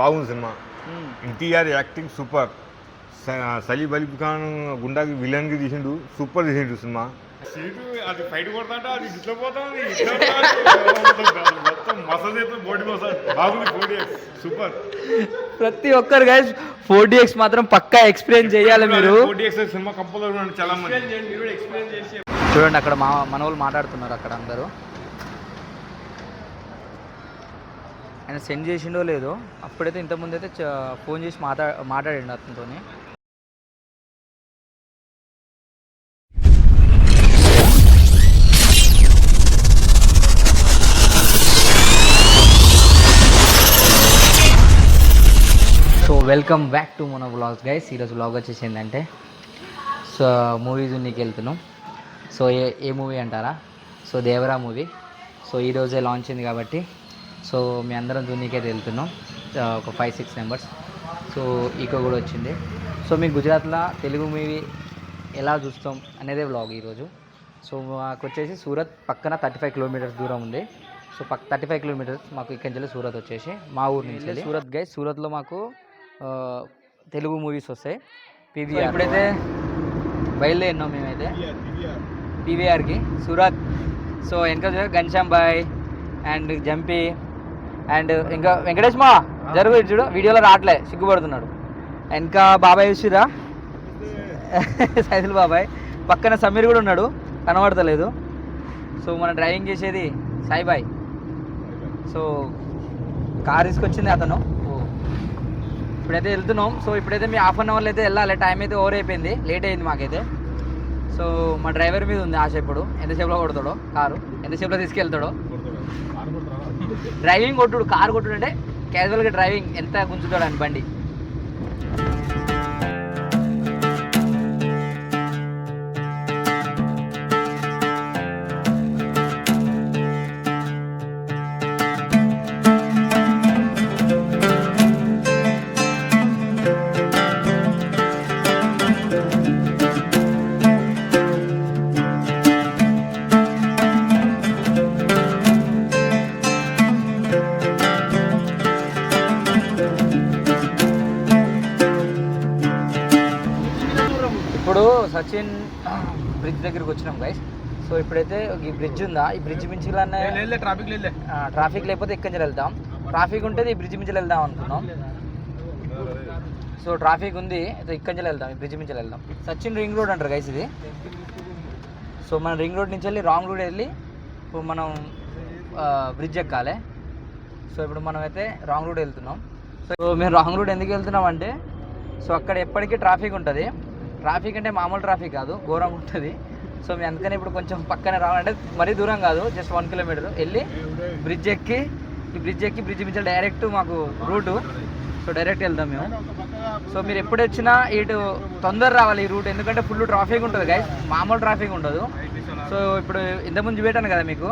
బాగుంది cinema. NTR acting super. Salim Ali Khan గుండాకి విలన్కి తీసిండు, సూపర్ తీసిండు సినిమా. అది ఫైట్ కొడతా అది ఇట్లా పోతుంది, మొత్తం మసాలా బాడీ మసాలా బాగుంది. 4DX super. ప్రతి ఒక్కరు గైస్ 4DX మాత్రం పక్కా ఎక్స్ప్లెయిన్ చేయాలి మీరు. 4DX సినిమా కంపల్సరీ చాలా మంది చూడండి. అక్కడ మన వాళ్ళు మాట్లాడుతున్నారు అక్కడ అందరూ. ఆయన సెండ్ చేసిండో లేదో, అప్పుడైతే ఇంతకుముందు అయితే ఫోన్ చేసి మాట్లాడండి అతనితో. సో వెల్కమ్ బ్యాక్ టు మన వ్లాగ్స్ గైస్. ఈరోజు వ్లాగ్ వచ్చేసి ఏంటంటే సో మూవీ జూనికి వెళ్తున్నాం. సో ఏ మూవీ అంటారా? So Devara movie. సో ఈరోజే లాంచ్ అయింది కాబట్టి సో మీ అందరం జూనికైతే వెళ్తున్నాం, ఒక 5-6 మెంబర్స్. సో ఈకో కూడా వచ్చింది. సో మీ గుజరాత్లో తెలుగు మూవీ ఎలా చూస్తాం అనేదే వ్లాగ్ ఈరోజు. సో మాకు వచ్చేసి సూరత్ పక్కన 35 కిలోమీటర్స్ దూరం ఉంది. సో 35 కిలోమీటర్స్ మాకు ఇక్కడి నుంచి సూరత్ వచ్చేసి మా ఊరు నుంచి సూరత్ గైస్. సూరత్లో మాకు తెలుగు మూవీస్ వస్తాయి. పీవీఆర్ ఇప్పుడైతే బయలుదేరినాం మేమైతే పీవీఆర్కి సూరత్. సో వెనక ఘన్శ్యామ్ బాయ్ అండ్ జంపీ అండ్ ఇంకా వెంకటేష్ మా జరుగు చూడు, వీడియోలో రావట్లే, సిగ్గుపడుతున్నాడు. ఇంకా బాబాయ్ చూసిరా, సైదుల్ బాబాయ్. పక్కన సమీర్ కూడా ఉన్నాడు, కనబడతలేదు. సో మన డ్రైవింగ్ చేసేది సాయిబాయ్. సో కార్ తీసుకొచ్చింది అతను. ఇప్పుడైతే వెళ్తున్నాం. సో ఇప్పుడైతే మీ హాఫ్ అన్ అవర్లో అయితే వెళ్ళాలి. టైం అయితే ఓవర్ అయిపోయింది, లేట్ అయింది మాకైతే. సో మా డ్రైవర్ మీద ఉంది ఆశ, ఇప్పుడు ఎంతసేపులో కొడతాడో కారు, ఎంతసేపులో తీసుకెళ్తాడో. డ్రైవింగ్ కొట్టుడు, కారు కొట్టుడు అంటే క్యాజువల్గా డ్రైవింగ్ ఎంత గుంజుతాడు అని బండి. ఇప్పుడు సచిన్ బ్రిడ్జ్ దగ్గరికి వచ్చినాం గైస్. సో ఇప్పుడైతే ఈ బ్రిడ్జ్ ఉందా, ఈ బ్రిడ్జ్ మించి ట్రాఫిక్ లేకపోతే ఇక్కడి నుంచి వెళ్తాం. ట్రాఫిక్ ఉంటుంది, ఈ బ్రిడ్జ్ మించి వెళ్దాం అనుకున్నాం. సో ట్రాఫిక్ ఉంది, ఇక్కడి నుంచి వెళ్దాం, ఈ బ్రిడ్జ్ మించి వెళ్దాం. సచిన్ రింగ్ రోడ్ అంటారు గైస్ ఇది. సో మనం రింగ్ రోడ్ నుంచి వెళ్ళి రాంగ్ రోడ్ వెళ్ళి ఇప్పుడు మనం బ్రిడ్జ్ ఎక్కాలి. సో ఇప్పుడు మనం అయితే రాంగ్ రోడ్ వెళ్తున్నాం. సో మేము రాంగ్ రోడ్ ఎందుకు వెళ్తున్నాం అంటే, సో అక్కడ ఎప్పటికీ ట్రాఫిక్ ఉంటుంది. ట్రాఫిక్ అంటే మామూలు ట్రాఫిక్ కాదు, ఘోరంగా ఉంటుంది. సో మేము అందుకని ఇప్పుడు కొంచెం పక్కనే రావాలంటే మరీ దూరం కాదు, జస్ట్ 1 కిలోమీటర్ వెళ్ళి బ్రిడ్జ్ ఎక్కి, ఈ బ్రిడ్జ్ ఎక్కి బ్రిడ్జ్ నుంచి డైరెక్ట్ మాకు రూటు. సో డైరెక్ట్ వెళ్దాం మేము. సో మీరు ఎప్పుడు వచ్చినా ఇటు తొందర రావాలి ఈ రూట్, ఎందుకంటే ఫుల్ ట్రాఫిక్ ఉంటుంది గైస్, మామూలు ట్రాఫిక్ ఉండదు. సో ఇప్పుడు ఇంతకుముందు చూపెట్టాను కదా మీకు,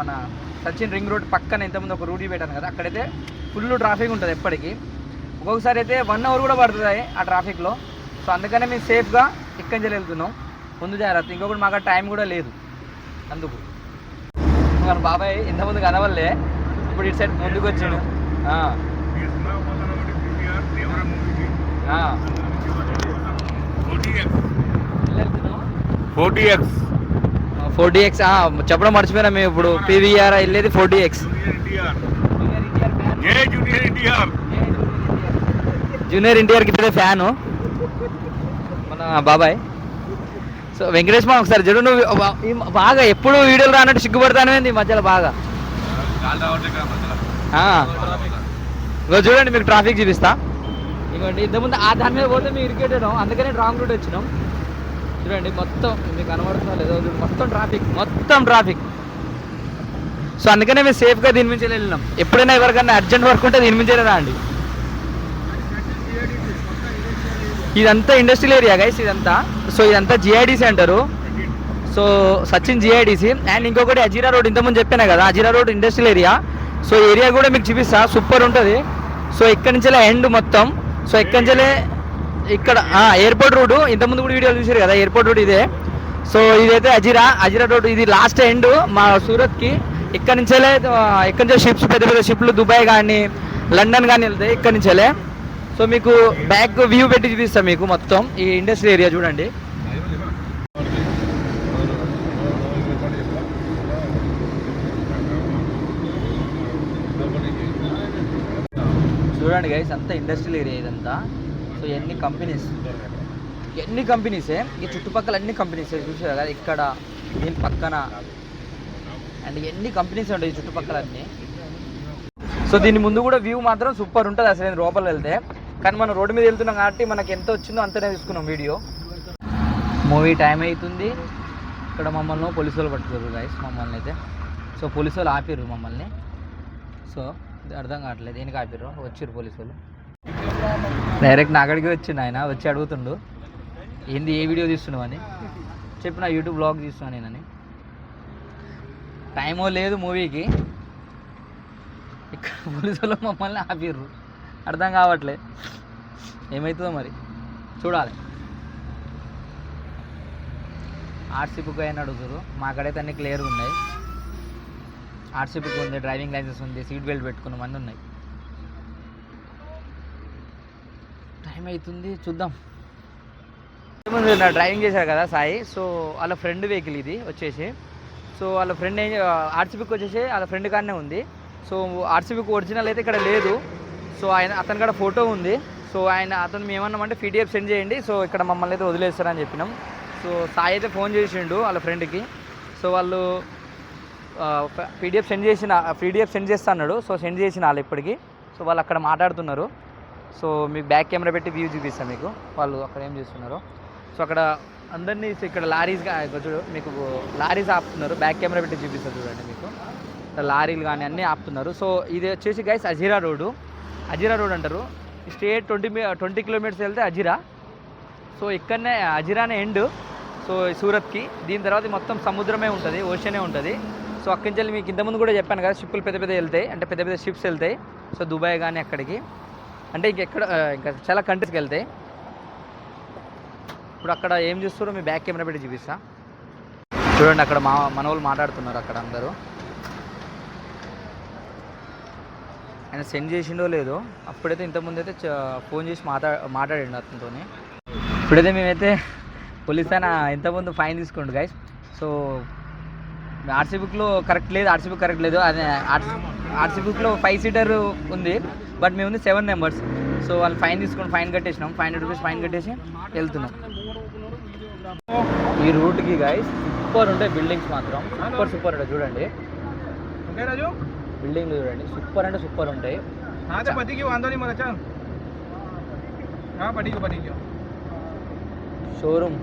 మన సచిన్ రింగ్ రోడ్ పక్కన ఇంతకుముందు ఒక రూట్ చూపెట్టాను కదా, అక్కడైతే ఫుల్ ట్రాఫిక్ ఉంటుంది ఎప్పటికీ. ఒక్కొక్కసారి అయితే 1 అవర్ కూడా పడుతుంది ఆ ట్రాఫిక్లో. సో అందుకనే మేము సేఫ్గా ఇక్కడి నుంచి వెళ్తున్నాం, ముందు జాగ్రత్త. ఇంకొకటి మాకు టైం కూడా లేదు అందుకు. మన బాబాయ్ ఇంతకుముందు కనవల్లే, ఇప్పుడు ఇటు సైడ్ ముందుకు వచ్చాడు. 4DX చెప్పడం మర్చిపోయినా మేము. ఇప్పుడు పీవీఆర్ వెళ్ళేది 4DX. జూనియర్ ఎన్టీఆర్కి ఇప్పుడే ఫ్యాను మన బాబాయ్. సో వెంకటేష్ మా ఒకసారి చూడు, నువ్వు బాగా ఎప్పుడు వీడియోలు రానట్టు సిగ్గుపడతానేది మధ్యలో బాగా. చూడండి మీకు ట్రాఫిక్ చూపిస్తా. ఇంకోటి ఇంతకుముందు దాని మీద పోతే మేము ఇరికేటం, అందుకనే రాంగ్ రూట్ వచ్చినాం. చూడండి మొత్తం మీకు కనబడుతుందా లేదో, మొత్తం ట్రాఫిక్. సో అందుకనే మేము సేఫ్గా దీని నుంచి వెళ్ళినాం. ఎప్పుడైనా ఎవరికైనా అర్జెంట్ వర్క్ ఉంటే దీని నుంచి రండి. ఇదంతా ఇండస్ట్రియల్ ఏరియా గైస్ ఇదంతా. సో ఇదంతా జిఐడిసి అంటారు. సో సచిన్ జిఐడిసి. అండ్ ఇంకొకటి అజీరా రోడ్, ఇంతకుముందు చెప్పాను కదా, Ajira road industrial area. So area కూడా మీకు చూపిస్తా, సూపర్ ఉంటుంది. సో ఇక్కడి నుంచే ఎండ్ మొత్తం. సో ఇక్కడి నుంచే ఇక్కడ ఎయిర్పోర్ట్ రూట్, ఇంతకుముందు కూడా వీడియోలు చూసారు కదా, ఎయిర్పోర్ట్ రూట్ ఇదే. సో ఇదైతే అజీరా రోడ్, ఇది లాస్ట్ ఎండ్ మా సూరత్కి. ఇక్కడి నుంచే షిప్స్, పెద్ద పెద్ద షిప్లు దుబాయ్ కానీ లండన్ కానీ వెళ్తే ఇక్కడ నుంచి వెళ్ళే. సో మీకు బ్యాక్ వ్యూ పెట్టి చూపిస్తాం మీకు మొత్తం ఈ ఇండస్ట్రియల్ ఏరియా చూడండి. చూడండి గైస్ అంతా ఇండస్ట్రియల్ ఏరియా ఇదంతా. సో ఎన్ని కంపెనీసే ఈ చుట్టుపక్కల అన్ని కంపెనీసే చూసారు కదా ఇక్కడ దీని పక్కన అండ్ ఎన్ని కంపెనీస్ ఉంటాయి ఈ చుట్టుపక్కల అన్నీ. సో దీని ముందు కూడా వ్యూ మాత్రం సూపర్ ఉంటుంది అసలు లోపల వెళ్తే. కానీ మనం రోడ్డు మీద వెళ్తున్నాం కాబట్టి మనకి ఎంత వచ్చిందో అంతనే తీసుకున్నాం వీడియో. మూవీ టైం అవుతుంది. ఇక్కడ మమ్మల్ని పోలీసు వాళ్ళు పట్టుకోరు గైస్ మమ్మల్ని అయితే. సో పోలీసు వాళ్ళు ఆపిర్రు మమ్మల్ని. సో అర్థం కావట్లేదు దేనికి ఆపిర్రు. వచ్చిర్రు పోలీసు వాళ్ళు డైరెక్ట్ నా అక్కడికి వచ్చిండు. ఆయన వచ్చి అడుగుతుండు ఏంది ఏ వీడియో తీస్తున్నావు అని. చెప్పి నా యూట్యూబ్ బ్లాగ్ తీస్తున్నాను నేనని. టైమో లేదు మూవీకి, ఇక్కడ పోలీసు వాళ్ళు మమ్మల్ని ఆపిర్రు. అర్థం కావట్లే ఏమవుతుందో మరి చూడాలి. ఆర్సీ బుక్ అయినా అడుగుతారు. మా అక్కడైతే అన్ని క్లియర్గా ఉన్నాయి. ఆర్సీ బుక్ ఉంది, డ్రైవింగ్ లైసెన్స్ ఉంది, సీట్ బెల్ట్ పెట్టుకున్న అన్నీ ఉన్నాయి. టైం అవుతుంది చూద్దాం. నా డ్రైవింగ్ చేశారు కదా సాయి. సో వాళ్ళ ఫ్రెండ్ వెహికల్ ఇది వచ్చేసి. సో వాళ్ళ ఫ్రెండ్ ఆర్సీ బుక్ వచ్చేసి వాళ్ళ ఫ్రెండ్ కాడనే ఉంది. సో ఆర్సీ బుక్ ఒరిజినల్ అయితే ఇక్కడ లేదు. సో అతని కాడ ఫోటో ఉంది. సో అతను మేమన్నామంటే పీడిఎఫ్ సెండ్ చేయండి. సో ఇక్కడ మమ్మల్ని అయితే వదిలేస్తారని చెప్పినాం. సో సాయి అయితే ఫోన్ చేసిండు వాళ్ళ ఫ్రెండ్కి. సో వాళ్ళు పీడిఎఫ్ సెండ్ చేస్తా అన్నాడు. సో సెండ్ చేసిన వాళ్ళు ఇప్పటికి. సో వాళ్ళు అక్కడ మాట్లాడుతున్నారు. సో మీకు బ్యాక్ కెమెరా పెట్టి వ్యూ చూపిస్తాను మీకు వాళ్ళు అక్కడ ఏం చేస్తున్నారో. సో అక్కడ అందరినీ ఇక్కడ మీకు లారీస్ ఆపుతున్నారు. బ్యాక్ కెమెరా పెట్టి చూపిస్తారు చూడండి మీకు లారీలు కానీ అన్నీ ఆపుతున్నారు. సో ఇది వచ్చేసి గైస్ అజీరా రోడ్ అంటారు. స్ట్రేట్ 20 కిలోమీటర్స్ వెళ్తే అజీరా. సో ఇక్కడనే అజీరానే ఎండ్. సో సూరత్కి దీని తర్వాత మొత్తం సముద్రమే ఉంటుంది, ఓషనే ఉంటుంది. సో అక్కడి నుంచి మీకు ఇంతకుముందు కూడా చెప్పాను కదా షిప్పులు పెద్ద వెళ్తాయి, అంటే పెద్ద షిప్స్ వెళ్తాయి. సో దుబాయ్ కానీ అక్కడికి అంటే ఇంకా చాలా కంట్రీస్కి వెళ్తాయి. ఇప్పుడు అక్కడ ఏం చేస్తారో మీ బ్యాక్ కెమెరా పెట్టి చూపిస్తా చూడండి. అక్కడ మన వాళ్ళు మాట్లాడుతున్నారు అక్కడ అందరూ. ఆయన సెండ్ చేసిండో లేదో. అప్పుడైతే ఇంతకుముందు అయితే ఫోన్ చేసి మాట్లాడండి అతనితో. ఇప్పుడైతే మేమైతే పోలీస్ ఆయన ఇంతకుముందు ఫైన్ తీసుకోండి గైస్. సో ఆర్సీ బుక్లో కరెక్ట్ లేదు. అదే ఆర్సీ బుక్లో 5 సీటర్ ఉంది, బట్ మేము ఉంది 7 మెంబర్స్. సో వాళ్ళు ఫైన్ కట్టేసినాం. 500 రూపీస్ ఫైన్ కట్టేసి వెళ్తున్నాం. ఈ రూట్కి గైస్ సూపర్ ఉంటాయి బిల్డింగ్స్ మాత్రం. సూపర్ ఉంటాయి చూడండి. బిల్డింగ్లు చూడండి సూపర్ అంటే సూపర్ ఉంటాయి. షోరూమ్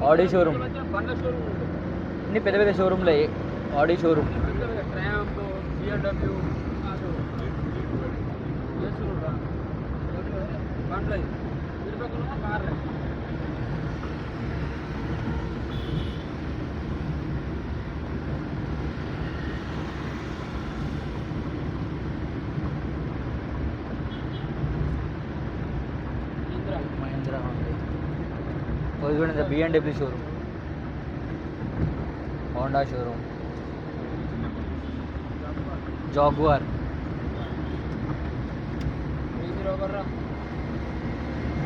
ఆడి షోరూమ్ అన్ని పెద్ద షోరూమ్లే. ఆడి షోరూమ్ చూడండి. BMW showroom, Honda showroom, jaguar,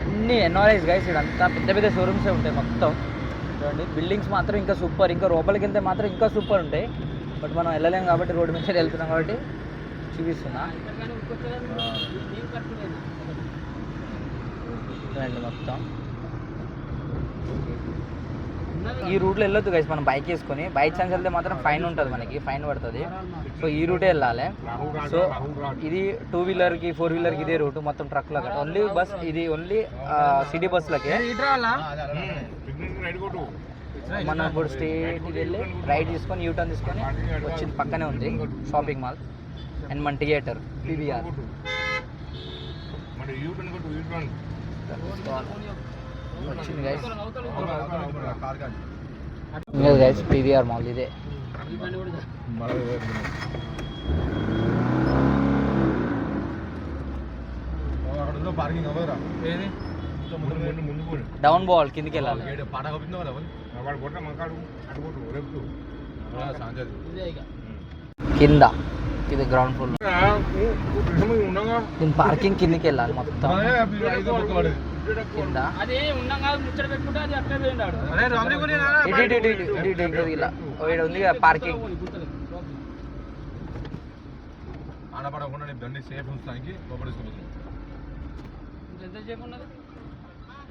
అన్ని NRIs గైస్. ఇదంతా పెద్ద షోరూమ్సే ఉంటాయి మొత్తం. చూడండి బిల్డింగ్స్ మాత్రం ఇంకా సూపర్. ఇంకా లోపలికి వెళ్తే మాత్రం ఇంకా సూపర్ ఉంటాయి. బట్ మనం వెళ్ళలేము కాబట్టి రోడ్డు మీద వెళ్తున్నాం కాబట్టి చూపిస్తున్నా చూడండి మొత్తం. ఈ రూట్లో వెళ్ళొద్దు గైస్ మనం బైక్ వేసుకొని. బై ఛాన్స్ వెళ్తే మాత్రం ఫైన్ ఉంటుంది, మనకి ఫైన్ పడుతుంది. సో ఈ రూటే వెళ్ళాలి. సో ఇది 2 వీలర్కి 4 వీలర్కి ఇదే రూట్ మొత్తం ట్రక్లకి. ఓన్లీ బస్ ఇది ఓన్లీ సిటీ బస్సులకి. మనం ఇప్పుడు స్ట్రేట్కి వెళ్ళి రైట్ తీసుకొని యూటర్న్ తీసుకొని వచ్చింది పక్కనే ఉంది షాపింగ్ మాల్ అండ్ మన థియేటర్ PVR. వచ్చింది గైస్ PVR మాల్ ఇదే. డౌన్ బాల్ కిందికి వెళ్ళాలి. కింద ఇది గ్రౌండ్ ఫ్లోర్. దీని పార్కింగ్ కిందకి వెళ్ళాలి మొత్తం కింద. ఇలా ఉంది కదా పార్కింగ్.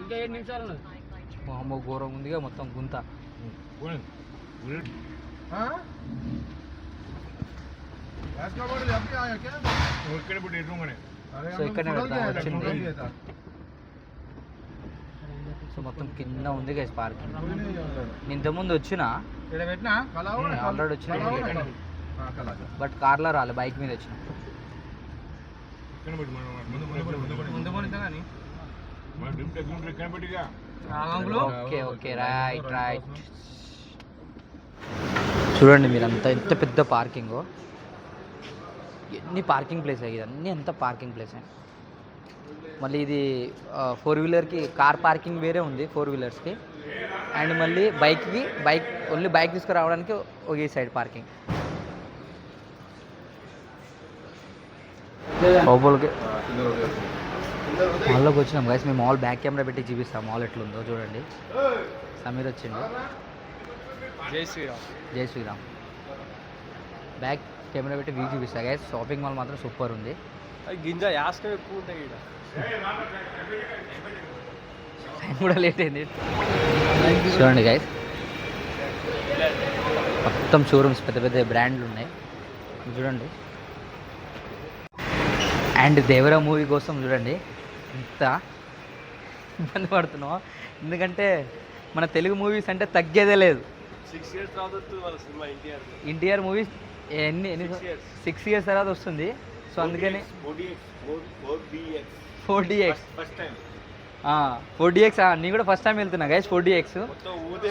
ఇంకా 7 నిమిషాలు ఉన్నది. అమ్మో ఘోరం ఉందిగా మొత్తం గుంత. సో ఇక్కడనే వచ్చింది. సో మొత్తం కింద ఉంది గైస్ పార్కింగ్. నేను ఇంతకుముందు వచ్చిన ఆల్రెడీ వచ్చిన, బట్ కార్లో రాలే, బైక్ మీద వచ్చిన. Okay okay right right. చూడండి మీరంతా ఎంత పెద్ద పార్కింగ్, ఎన్ని పార్కింగ్ ప్లేస్ అయ్యి, అన్నీ ఎంత పార్కింగ్ ప్లేస్ అయ్యి. మళ్ళీ ఇది 4 వీలర్కి కార్ పార్కింగ్ వేరే ఉంది 4 వీలర్స్కి, అండ్ మళ్ళీ బైక్ ఓన్లీ బైక్ తీసుకురావడానికి ఒకే సైడ్ పార్కింగ్. లోపలికి మాల్లోకి వచ్చినాం గైస్. మేము మాల్ బ్యాక్ కెమెరా పెట్టి చూపిస్తాం మాల్ ఎట్లుందో. చూడండి సమీర్ వచ్చిండు. జై శ్రీరామ్. బ్యాక్ కెమెరా పెట్టి వ్యూ చూపిస్తా గైస్. షాపింగ్ మాల్ మాత్రం సూపర్ ఉంది. గింజ యాస్కం ఎక్కువ ఉంటాయి ఇక్కడ. టైం కూడా లేట్ అయింది. చూడండి గైస్ మొత్తం షోరూమ్స్, పెద్ద పెద్ద బ్రాండ్లు ఉన్నాయి చూడండి. అండ్ దేవరా మూవీ కోసం చూడండి ఎంత ఇబ్బంది పడుతున్నాం, ఎందుకంటే మన తెలుగు మూవీస్ అంటే తగ్గేదే లేదు. 6 years తర్వాత వాళ్ళ సినిమా ఎన్టీఆర్ మూవీస్ ఎన్ని 6 years తర్వాత వస్తుంది. సో అందుకని 4DX నేను కూడా ఫస్ట్ టైం వెళ్తున్నా గైస్ 4DX.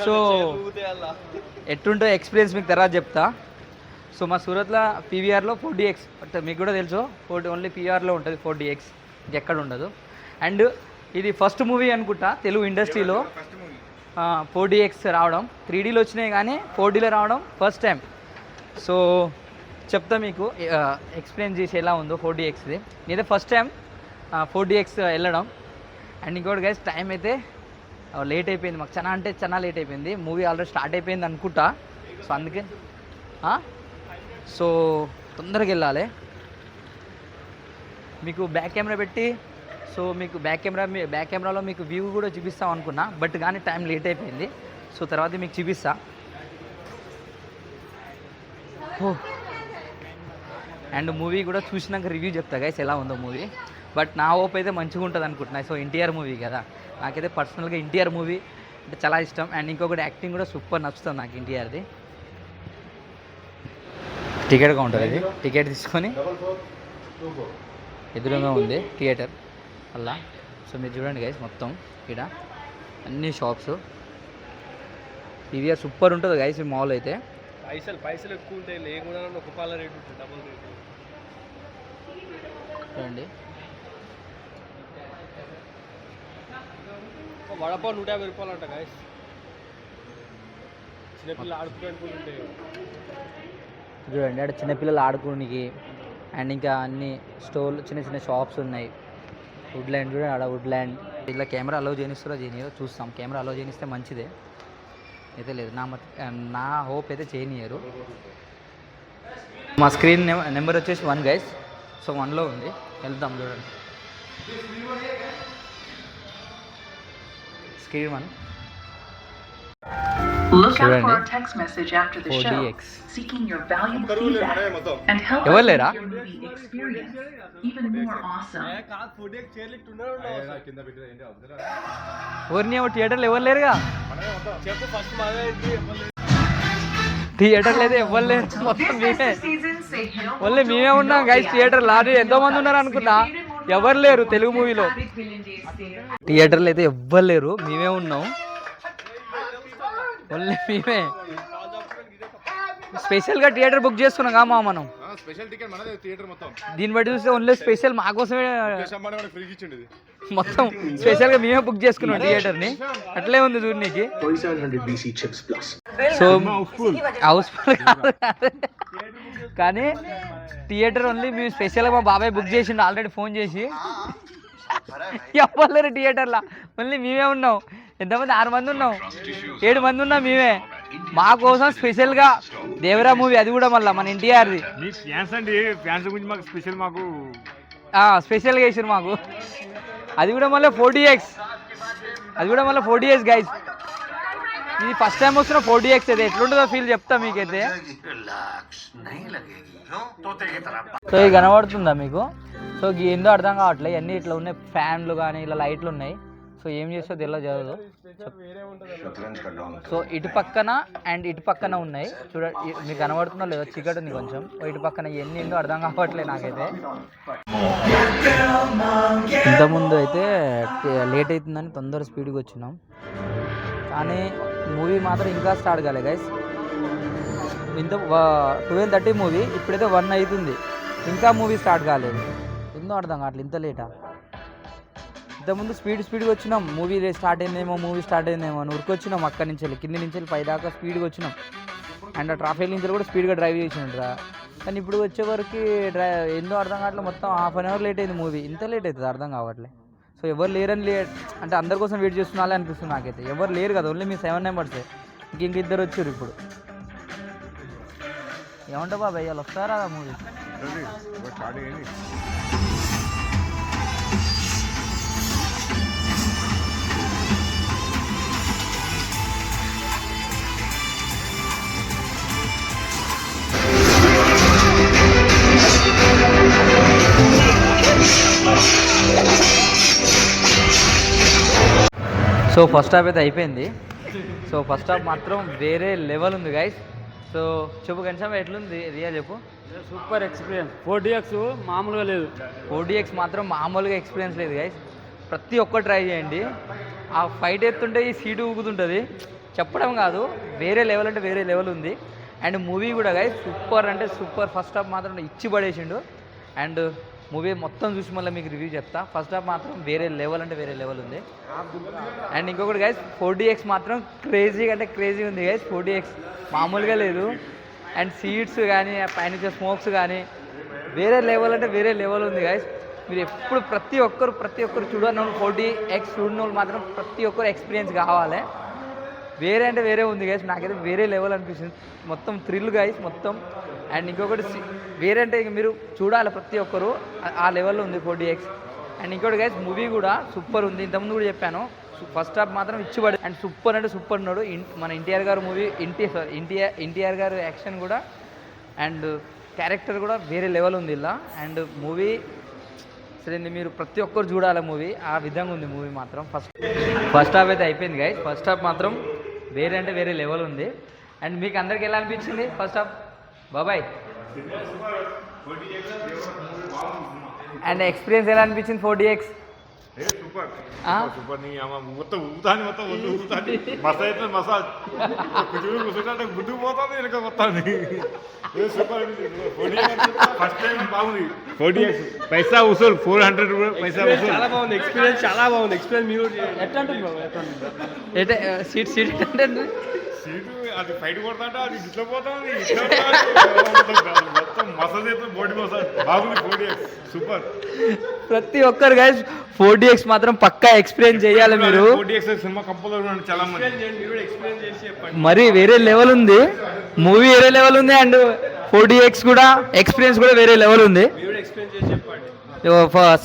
సో ఎట్లుంటో ఎక్స్పీరియన్స్ మీకు తర్వాత చెప్తా. సో మా సూరత్లో పీవీఆర్లో 4DX మీకు కూడా తెలుసు, ఓన్లీ పీవీఆర్లో ఉంటుంది 4DX, ఎక్కడ ఉండదు. అండ్ ఇది ఫస్ట్ మూవీ అనుకుంటా తెలుగు ఇండస్ట్రీలో 4DX రావడం. 3Dలో వచ్చినాయి కానీ 4Dలో రావడం ఫస్ట్ టైం. సో చెప్తా మీకు, ఎక్స్ప్లెయిన్ చేసి ఎలా ఉందో 4DXది. నేనైతే ఫస్ట్ టైం 4DX వెళ్ళడం. అండ్ ఇంకోటి గైస్ టైం అయితే లేట్ అయిపోయింది మాకు, చాలా లేట్ అయిపోయింది. మూవీ ఆల్రెడీ స్టార్ట్ అయిపోయింది అనుకుంటా. సో అందుకే సో తొందరగా వెళ్ళాలి. మీకు బ్యాక్ కెమెరా పెట్టి, సో మీకు బ్యాక్ కెమెరాలో మీకు వ్యూ కూడా చూపిస్తాం అనుకున్నా, బట్ కానీ టైం లేట్ అయిపోయింది. సో తర్వాత మీకు చూపిస్తా. అండ్ మూవీ కూడా చూసినాక రివ్యూ చెప్తా గైస్ ఎలా ఉందో మూవీ. బట్ నా హోప్ అయితే మంచిగా ఉంటుంది అనుకుంటున్నా. సో ఎన్టీఆర్ మూవీ కదా, నాకైతే పర్సనల్గా ఎన్టీఆర్ మూవీ అంటే చాలా ఇష్టం. అండ్ ఇంకొకటి యాక్టింగ్ కూడా సూపర్ నచ్చుతుంది నాకు ఎన్టీఆర్ది. టికెట్ కౌంటర్ ఇది, టికెట్ తీసుకొని ఎదురుగా ఉంది థియేటర్ అలా. సో మీరు చూడండి గైస్ మొత్తం ఇక్కడ అన్ని షాప్స్. పీవీఆర్ సూపర్ ఉంటుంది గైస్ ఈ మాల్ అయితే. పైసలు ఎక్కువ ఉంటాయి, లేకుండా ఒక పాల రేట్ ఉంటుంది, డబుల్ రేట్. చూడండి వడపావు 150 రూపాయలు అంట గైస్. చిన్నపిల్లలు ఆడుకోవడానికి ఉంటాయి చూడండి, అక్కడ చిన్నపిల్లలు ఆడుకోనికి. అండ్ ఇంకా అన్ని స్టోర్లు, చిన్న చిన్న షాప్స్ ఉన్నాయి. వుడ్ల్యాండ్ చూడండి, ఆడ వుడ్ల్యాండ్. ఇలా కెమెరా అలౌ చేయనిస్తారో చేయనియో చూస్తాం. కెమెరా అలౌ చేయనిస్తే మంచిదే, అయితే లేదు నా హోప్ అయితే చేయనియరు. మా స్క్రీన్ నెంబర్ వచ్చేసి 1 గైస్. సో 1లో ఉంది, వెళ్దాం చూడండి. Screen 1 Look out for a text message after the show, 4DX. seeking your valuable feedback and help us Evalera? make your movie experience even more awesome. ఎవరిని థియేటర్లో ఎవరు లేరుగా, చెప్పు ఫస్ట్ బాగా థియేటర్లో అయితే ఎవరు లేరు, మొత్తం మేమే, ఓన్లీ మేమే ఉన్నాం గైస్ థియేటర్లో. అది ఎంతో మంది ఉన్నారు అనుకున్నా, ఎవరు లేరు తెలుగు మూవీలో. థియేటర్లో అయితే ఎవ్వరు లేరు, మేమే ఉన్నాం, ఓన్లీ మేమే. స్పెషల్గా థియేటర్ బుక్ చేసుకున్నాం కా మనం, స్పెషల్ టికెట్ మనదే థియేటర్ మొత్తం. దీన్ని బట్టి చూస్తే ఓన్లీ స్పెషల్ మాకోసమే ఫ్రీకి ఇచ్చింది ఇది మొత్తం. స్పెషల్గా మేమే బుక్ చేసుకున్నాం థియేటర్ని, అట్లే ఉంది చూడనీకి. 4700 BC chips plus. So houseful houseful కానీ థియేటర్ ఓన్లీ మేము స్పెషల్గా మా బాబాయ్ బుక్ చేసిండు ఆల్రెడీ ఫోన్ చేసి చెప్పలేరు థియేటర్లో ఓన్లీ మేమే ఉన్నాం. ఎంతమంది 6 మంది ఉన్నాం, 7 మంది ఉన్నాం మేమే. మా కోసం స్పెషల్గా దేవరా మూవీ, అది కూడా మళ్ళీ మన ఎన్టీఆర్ది. మీ ఫ్యాన్స్ అండి, ఫ్యాన్స్ గురించి మాకు స్పెషల్ మాకు స్పెషల్గా వేసారు మాకు. అది కూడా మళ్ళీ 4DX, అది కూడా మళ్ళీ 4DX గైస్. ఇది ఫస్ట్ టైం వస్తున్న 4DX అయితే ఎట్లుంటుందో ఫీల్ చెప్తా మీకైతే. సో ఇది కనబడుతుందా మీకు? సో ఏందో అర్థం కావట్లేదు. అన్నీ ఇట్లా ఉన్నాయి, ఫ్యాన్లు కానీ ఇలా లైట్లు ఉన్నాయి. సో ఏం చేస్తో తెలియదు. సో ఇటు పక్కన అండ్ ఇటు పక్కన ఉన్నాయి చూడండి, మీకు కనబడుతుందో లేదో, చీకటి ఉంది కొంచెం. ఇటు పక్కన ఎన్ని ఏందో అర్థం కావట్లేదు నాకైతే. ఇంతకుముందు అయితే లేట్ అవుతుందని తొందర స్పీడ్గా వచ్చినాం, కానీ మూవీ మాత్రం ఇంకా స్టార్ట్ కాలే గైస్. ఇంత 12:30 మూవీ, ఇప్పుడైతే 1 అవుతుంది, ఇంకా మూవీ స్టార్ట్ కాలేదు. ఎందో అర్థం కావట్లేదు, ఇంత లేటా. ఇంతకుముందు స్పీడ్గా వచ్చినాం, మూవీ స్టార్ట్ అయిందేమో అని ఉరికొచ్చినాం. అక్కడి నుంచి వెళ్ళి కింది నుంచి వెళ్ళి పై దాకా స్పీడ్గా వచ్చినాం. అండ్ ఆ ట్రాఫిక్ నుంచి కూడా స్పీడ్గా డ్రైవ్ చేసినట్రా. కానీ ఇప్పుడు వచ్చేవరకు ఎందో అర్థం కావట్లేదు, మొత్తం ½ an hour లేట్ అయింది మూవీ. ఇంత లేట్ అవుతుంది అర్థం కావట్లేదు. సో ఎవరు లేరని అంటే అందరి కోసం వెయిట్ చేస్తున్నాలే అనిపిస్తుంది నాకైతే. ఎవరు లేరు కదా, ఓన్లీ మీ 7 members. ఇంక ఇద్దరు వచ్చారు ఇప్పుడు. ఏమంటావు బాబాయ్, వాళ్ళు వస్తారా మూవీ? సో ఫస్ట్ హాఫ్ అయితే అయిపోయింది. సో ఫస్ట్ హాఫ్ మాత్రం వేరే లెవెల్ ఉంది గైస్. సో చెప్పు కనీసం ఎట్లుంది రియా, చెప్పు. Super experience. 4DX మామూలుగా లేదు. 4DX మాత్రం మామూలుగా ఎక్స్పీరియన్స్ లేదు గైస్. ప్రతి ఒక్కరు ట్రై చేయండి. ఆ ఫైట్ ఎత్తుంటే ఈ సీటు ఊగుతుంటుంది, చెప్పడం కాదు, వేరే లెవెల్ అంటే వేరే లెవెల్ ఉంది. అండ్ మూవీ కూడా గైస్ సూపర్ అంటే సూపర్. ఫస్ట్ హాఫ్ మాత్రం ఇచ్చి పడేసిండు. అండ్ మూవీ మొత్తం చూసి మళ్ళీ మీకు రివ్యూ చెప్తా. ఫస్ట్ హాఫ్ మాత్రం వేరే లెవెల్ అంటే వేరే లెవెల్ ఉంది. అండ్ ఇంకొకటి గైస్ 4DX మాత్రం క్రేజీగా అంటే క్రేజీ ఉంది గైస్. 4DX మామూలుగా లేదు. అండ్ సీట్స్ కానీ పైన స్మోక్స్ కానీ వేరే లెవెల్ అంటే వేరే లెవెల్ ఉంది గైస్. మీరు ఎప్పుడు ప్రతి ఒక్కరు చూడని 4DX చూడని వాళ్ళు మాత్రం ప్రతి ఒక్కరు ఎక్స్పీరియన్స్ కావాలి. వేరే అంటే వేరే ఉంది గైస్, నాకైతే వేరే లెవెల్ అనిపిస్తుంది. మొత్తం థ్రిల్ గైస్ మొత్తం. అండ్ ఇంకొకటి వేరే అంటే ఇక మీరు చూడాలి ప్రతి ఒక్కరు, ఆ లెవెల్లో ఉంది 4DX. అండ్ ఇంకోటి గైస్ మూవీ కూడా సూపర్ ఉంది. ఇంతకుముందు కూడా చెప్పాను, ఫస్ట్ హాఫ్ మాత్రం ఇచ్చిపడి. అండ్ సూపర్ అంటే సూపర్ ఉన్నాడు మన ఎన్టీఆర్ గారు మూవీ. ఎన్టీఆర్ గారు యాక్షన్ కూడా అండ్ క్యారెక్టర్ కూడా వేరే లెవెల్ ఉంది ఇలా. అండ్ మూవీ సరే మీరు ప్రతి ఒక్కరు చూడాలి మూవీ, ఆ విధంగా ఉంది మూవీ మాత్రం. ఫస్ట్ హాఫ్ అయితే అయిపోయింది గైస్. ఫస్ట్ హాఫ్ మాత్రం వేరే అంటే వేరే లెవెల్ ఉంది. అండ్ మీకు అందరికి ఎలా అనిపించింది ఫస్ట్ హాఫ్ బాబాయ్? అండ్ ఎక్స్పీరియన్స్ ఎలా అనిపించింది 4DX? Super super. నీ మొత్తం ఊతాని మసాజ్ మసాజ్ కూర్చుంటే గుడ్డు పోతుంది, వెనక పోతుంది. సూపర్. ఫస్ట్ టైం బాగుంది 4DX. పైసా వసూలు 400 పైసా వసూలు. చాలా బాగుంది ఎక్స్పీరియన్స్, చాలా బాగుంది ఎక్స్పీరియన్స్. మీరు ఎట్లా అంటే సీట్ అంటే సీటు అది ఫైట్ కొడతా, అది ఇట్లా పోతుంది, మొత్తం మసాజ్ అయితే బాడీ మసాజ్ బాగుంది 4DX సూపర్. ప్రతి ఒక్కరు గైస్ 4DX మాత్రం పక్కా ఎక్స్పీరియన్స్ చేయాలి మీరు. 4DX సినిమా కంపల్సరీ చాలా మంది ఎక్స్పీరియన్స్ చేసి చెప్పండి. మరి వేరే లెవెల్ ఉంది మూవీ, వేరే లెవెల్ ఉంది. అండ్ 4DX కూడా ఎక్స్పీరియన్స్ కూడా వేరే లెవెల్ ఉంది. మీరు ఎక్స్పీరియన్స్ చేసి చెప్పండి.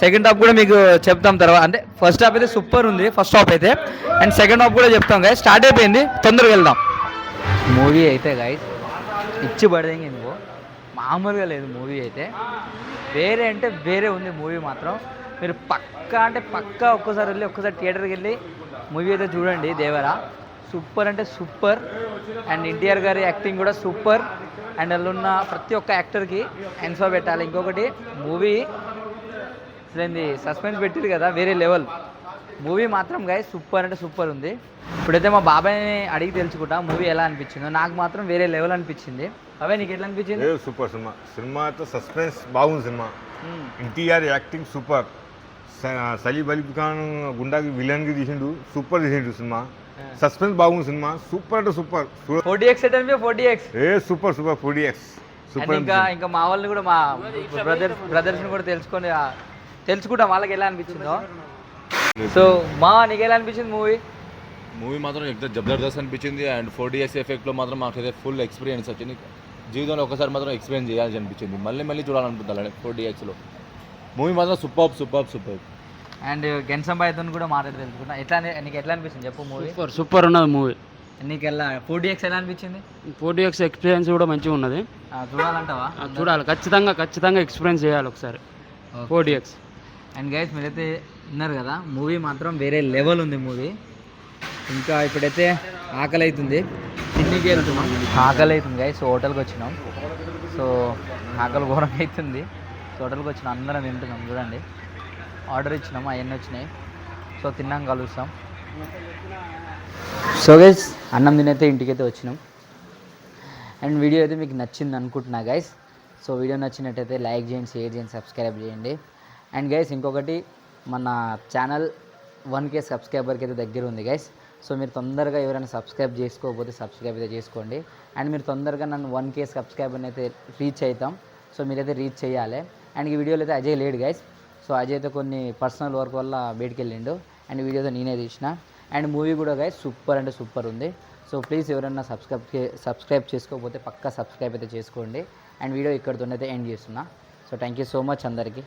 సెకండ్ హాఫ్ కూడా మీకు చెప్తాం తర్వాత. అంటే ఫస్ట్ హాఫ్ అయితే సూపర్ ఉంది ఫస్ట్ హాఫ్ అయితే. అండ్ సెకండ్ హాఫ్ కూడా చెప్తాం గైస్. స్టార్ట్ అయిపోయింది, తొందరగా వెళ్దాం. మూవీ అయితే గైస్ ఇచ్చి పడేది ఇంకో మామూలుగా లేదు. మూవీ అయితే వేరే అంటే వేరే ఉంది మూవీ మాత్రం. మీరు పక్కా అంటే పక్కా ఒక్కసారి థియేటర్కి వెళ్ళి మూవీ అయితే చూడండి. దేవరా సూపర్ అంటే సూపర్. అండ్ ఎన్టీఆర్ గారి యాక్టింగ్ కూడా సూపర్. అండ్ అందులో ఉన్న ప్రతి ఒక్క యాక్టర్కి ఎన్సో పెట్టాలి. ఇంకొకటి మూవీ అసలు సస్పెన్స్ పెట్టిరు కదా, వేరే లెవెల్ మూవీ మాత్రం గైస్ సూపర్ అంటే సూపర్ ఉంది. ఇప్పుడైతే మా బాబాయ్ని అడిగి తెలుసుకుంటా మూవీ ఎలా అనిపించిందో. నాకు మాత్రం వేరే లెవెల్ అనిపించింది. బాబాయ్ నీకు ఎట్లా అనిపించింది? సూపర్ సినిమా అయితే సస్పెన్స్ బాగుంది cinema. NTR acting super. Salim Ali Khan గుండాకి విలన్కి తీసిండు, సూపర్ తీసిండు సినిమా. సస్పెన్స్ బాగుంది సినిమా, సూపర్ అంటే సూపర్. 4DX అంటే 4DX. Super 4DX super. ఇంకా మా వాళ్ళని కూడా మా బ్రదర్స్ని కూడా తెలుసుకుంటాం వాళ్ళకి ఎలా అనిపించిందో. సో మా నీకు ఎలా అనిపించింది మూవీ మాత్రం ఎగ్జాక్ట్ జబర్దస్త్ అనిపించింది. అండ్ 4DX ఎఫెక్ట్లో మాత్రం మాకైతే ఫుల్ ఎక్స్పీరియన్స్ వచ్చింది. జీవితంలో ఒకసారి మాత్రం ఎక్స్పీరియన్స్ చేయాల్సి అనిపించింది, మళ్ళీ చూడాలనుకుంటాను 4DXలో. మూవీ మాత్రం సూపర్. అండ్ గెన్సంబాయ్తో కూడా మాట్లాడి తెలుసుకుంటా. నీకు ఎట్లా అనిపించింది చెప్పు మూవీ? సూపర్ ఉన్నది మూవీ. నీకు ఎలా 4DX ఎలా అనిపించింది? 4DX ఎక్స్పీరియన్స్ కూడా మంచిగా ఉన్నది. చూడాలంటావా? చూడాలి, ఖచ్చితంగా ఎక్స్పీరియన్స్ చేయాలి ఒకసారి 4DX. అండ్ గైస్ మీరైతే విన్నారు కదా, మూవీ మాత్రం వేరే లెవెల్ ఉంది మూవీ. ఇంకా ఇప్పుడైతే ఆకలి అవుతుంది, తిండికి వెళ్తున్నాం. ఆకలి అవుతుంది గైస్, హోటల్కి వచ్చినాం. సో ఆకలి ఘోరంగా అవుతుంది. సో హోటల్కి వచ్చినాం, అందరం తింటున్నాం. చూడండి ఆర్డర్ ఇచ్చినాము, అవన్నీ వచ్చినాయి. సో తిన్నాం, కలుస్తాం. సో గైస్ అన్నం తినైతే ఇంటికైతే వచ్చినాం. అండ్ వీడియో అయితే మీకు నచ్చింది అనుకుంటున్నా గైస్. సో వీడియో నచ్చినట్టయితే లైక్ చేయండి, షేర్ చేయండి, సబ్స్క్రైబ్ చేయండి. అండ్ గైస్ ఇంకొకటి, మన ఛానల్ 1K సబ్స్క్రైబర్కి అయితే దగ్గర ఉంది గైస్. సో మీరు తొందరగా ఎవరైనా సబ్స్క్రైబ్ చేసుకోకపోతే సబ్స్క్రైబ్ అయితే చేసుకోండి. అండ్ మీరు తొందరగా నన్ను 1K సబ్స్క్రైబర్ని అయితే రీచ్ అవుతాం. సో మీరైతే రీచ్ చేయాలి. అండ్ ఈ వీడియోలో అయితే అజయ్ లేడు గైస్. సో అజయ్ అయితే కొన్ని పర్సనల్ వర్క్ వల్ల బయటికి వెళ్ళిండు. అండ్ వీడియోతో నేనే తీసిన. అండ్ మూవీ కూడా గైస్ సూపర్ అంటే సూపర్ ఉంది. సో ప్లీజ్ ఎవరైనా సబ్స్క్రైబ్ చేసుకోకపోతే పక్కా సబ్స్క్రైబ్ అయితే చేసుకోండి. అండ్ వీడియో ఇక్కడితో అయితే ఎండ్ చేస్తున్నా. So thank you so much అందరికీ.